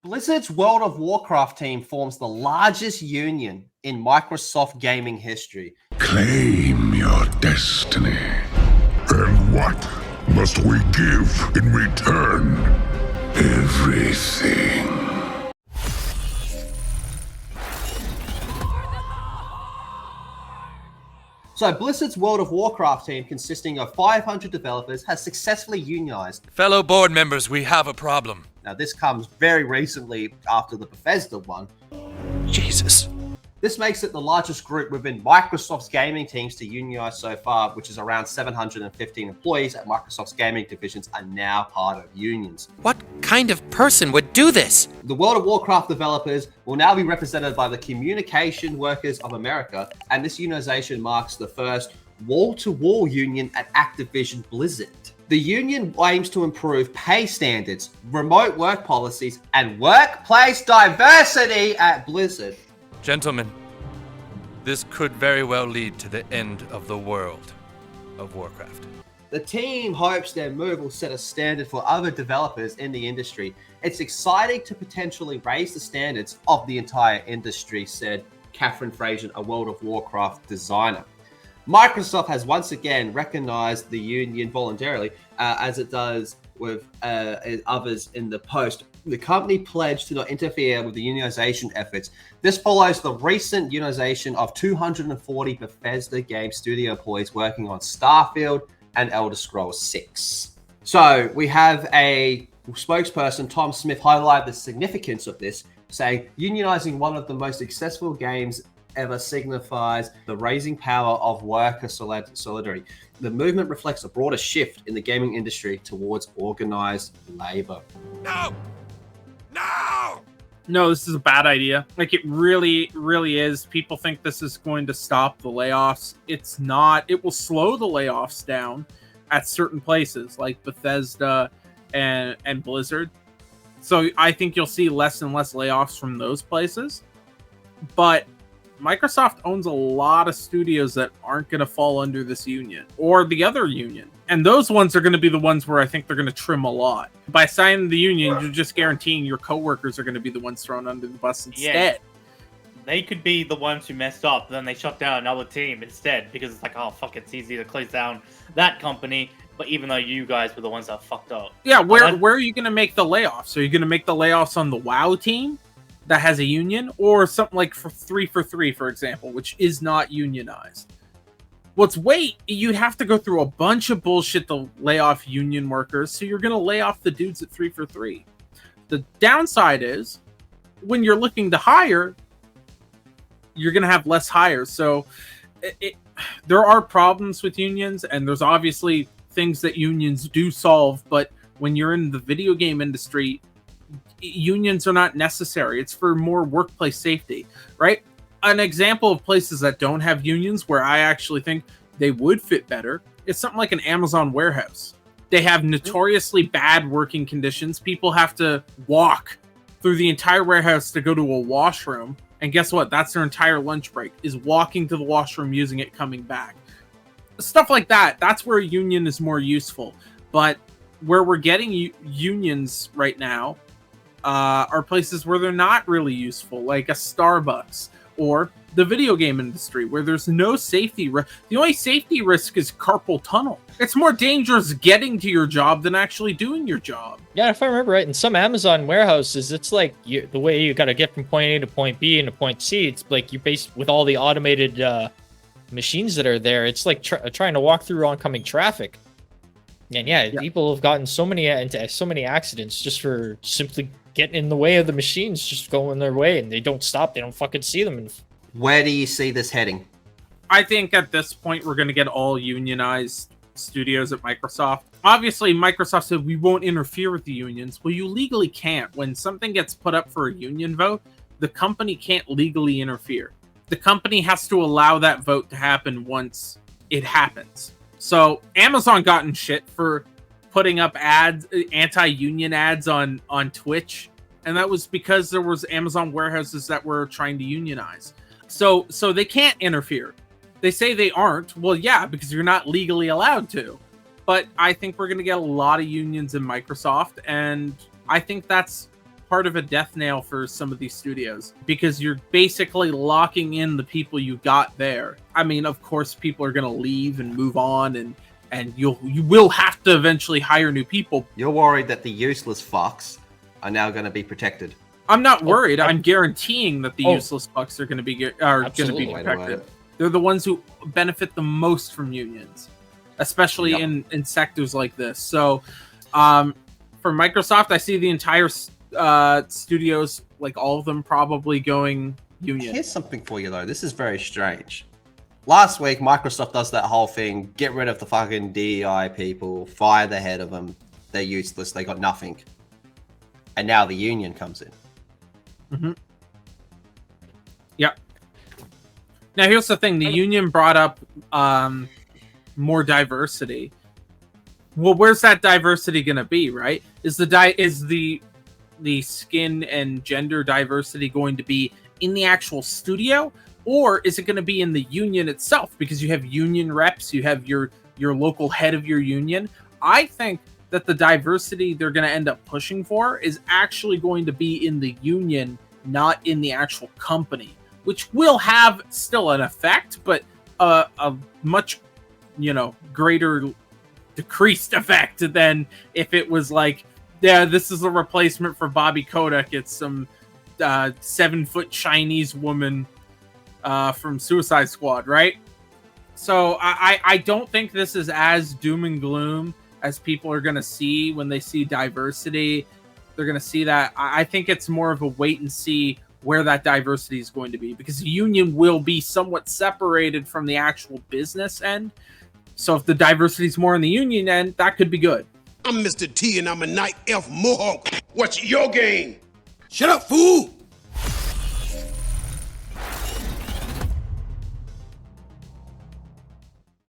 Blizzard's World of Warcraft team forms the largest union in Microsoft gaming history. Claim your destiny. And what must we give in return? Everything. So Blizzard's World of Warcraft team, consisting of 500 developers, has successfully unionized. Fellow board members, we have a problem. Now, this comes very recently after the Bethesda one. Jesus. This makes it the largest group within Microsoft's gaming teams to unionize so far, which is around 715 employees at Microsoft's gaming divisions are now part of unions. What kind of person would do this? The World of Warcraft developers will now be represented by the Communication Workers of America, and this unionization marks the first wall-to-wall union at Activision Blizzard. The union aims to improve pay standards, remote work policies, and workplace diversity at Blizzard. Gentlemen, this could very well lead to the end of the world of Warcraft. The team hopes their move will set a standard for other developers in the industry. It's exciting to potentially raise the standards of the entire industry, said Catherine Frazier, a World of Warcraft designer. Microsoft has once again recognized the union voluntarily, as it does with others in the post. The company pledged to not interfere with the unionization efforts. This follows the recent unionization of 240 Bethesda game studio employees working on Starfield and Elder Scrolls 6. So we have a spokesperson, Tom Smith, highlight the significance of this, saying unionizing one of the most successful games ever signifies the raising power of worker solidarity. The movement reflects a broader shift in the gaming industry towards organized labor. No! No! No, this is a bad idea. Like, it really, really is. People think this is going to stop the layoffs. It's not. It will slow the layoffs down at certain places like Bethesda and Blizzard. So I think you'll see less and less layoffs from those places. But Microsoft owns a lot of studios that aren't going to fall under this union or the other union. And those ones are going to be the ones where I think they're going to trim a lot. By signing the union, you're just guaranteeing your coworkers are going to be the ones thrown under the bus instead. Yeah. They could be the ones who messed up, then they shut down another team instead because it's like, oh, fuck, it's easy to close down that company. But even though you guys were the ones that fucked up. Yeah, where are you going to make the layoffs? Are you going to make the layoffs on the WoW team that has a union, or something like for 343, for example, which is not unionized? You'd have to go through a bunch of bullshit to lay off union workers, so you're going to lay off the dudes at 343. The downside is, when you're looking to hire, you're going to have less hires. So there are problems with unions, and there's obviously things that unions do solve, but when you're in the video game industry, unions are not necessary. It's for more workplace safety, right? An example of places that don't have unions where I actually think they would fit better is something like an Amazon warehouse. They have notoriously bad working conditions. People have to walk through the entire warehouse to go to a washroom. And guess what? That's their entire lunch break, is walking to the washroom, using it, coming back. Stuff like that. That's where a union is more useful. But where we're getting unions right now are places where they're not really useful, like a Starbucks or the video game industry, where there's no safety risk. The only safety risk is carpal tunnel. It's more dangerous getting to your job than actually doing your job. Yeah, if I remember right, in some Amazon warehouses, it's like the way you got to get from point A to point B and to point C, it's like you're based with all the automated machines that are there. It's like trying to walk through oncoming traffic. And yeah, people have gotten into so many accidents just for simply getting in the way of the machines, just going their way, and they don't stop. They don't fucking see them. Where do you see this heading? I think at this point, we're going to get all unionized studios at Microsoft. Obviously, Microsoft said we won't interfere with the unions. Well, you legally can't. When something gets put up for a union vote, the company can't legally interfere. The company has to allow that vote to happen once it happens. So Amazon got in shit for putting up ads, anti-union ads on Twitch, and that was because there was Amazon warehouses that were trying to unionize. So they can't interfere. They say they aren't. Well, yeah, because you're not legally allowed to. But I think we're going to get a lot of unions in Microsoft, and I think that's part of a death nail for some of these studios because you're basically locking in the people you got there. I mean, of course, people are going to leave and move on, and you will have to eventually hire new people. You're worried that the useless fucks are now going to be protected. I'm not worried. I'm guaranteeing that the useless fucks are going to be Absolutely. protected. They're the ones who benefit the most from unions, especially in sectors like this. So, for Microsoft, I see the entire studios, like all of them, probably going union. Here's something for you, though. This is very strange. Last week, Microsoft does that whole thing, get rid of the fucking DEI people, fire the head of them. They're useless. They got nothing. And now the union comes in. Mm-hmm. Yep. Now, here's the thing. The union brought up more diversity. Well, where's that diversity going to be, right? Is the skin and gender diversity going to be in the actual studio, or is it going to be in the union itself? Because you have union reps, you have your local head of your union. I think that the diversity they're going to end up pushing for is actually going to be in the union, not in the actual company, which will have still an effect, but a much, greater decreased effect than if it was like, yeah, this is a replacement for Bobby Kotick. It's some 7-foot Chinese woman from Suicide Squad, right? So I don't think this is as doom and gloom as people are going to see when they see diversity. They're going to see that. I think it's more of a wait and see where that diversity is going to be, because the union will be somewhat separated from the actual business end. So if the diversity is more on the union end, that could be good. I'm Mr. T and I'm a Night Elf Mohawk. What's your game? Shut up, fool!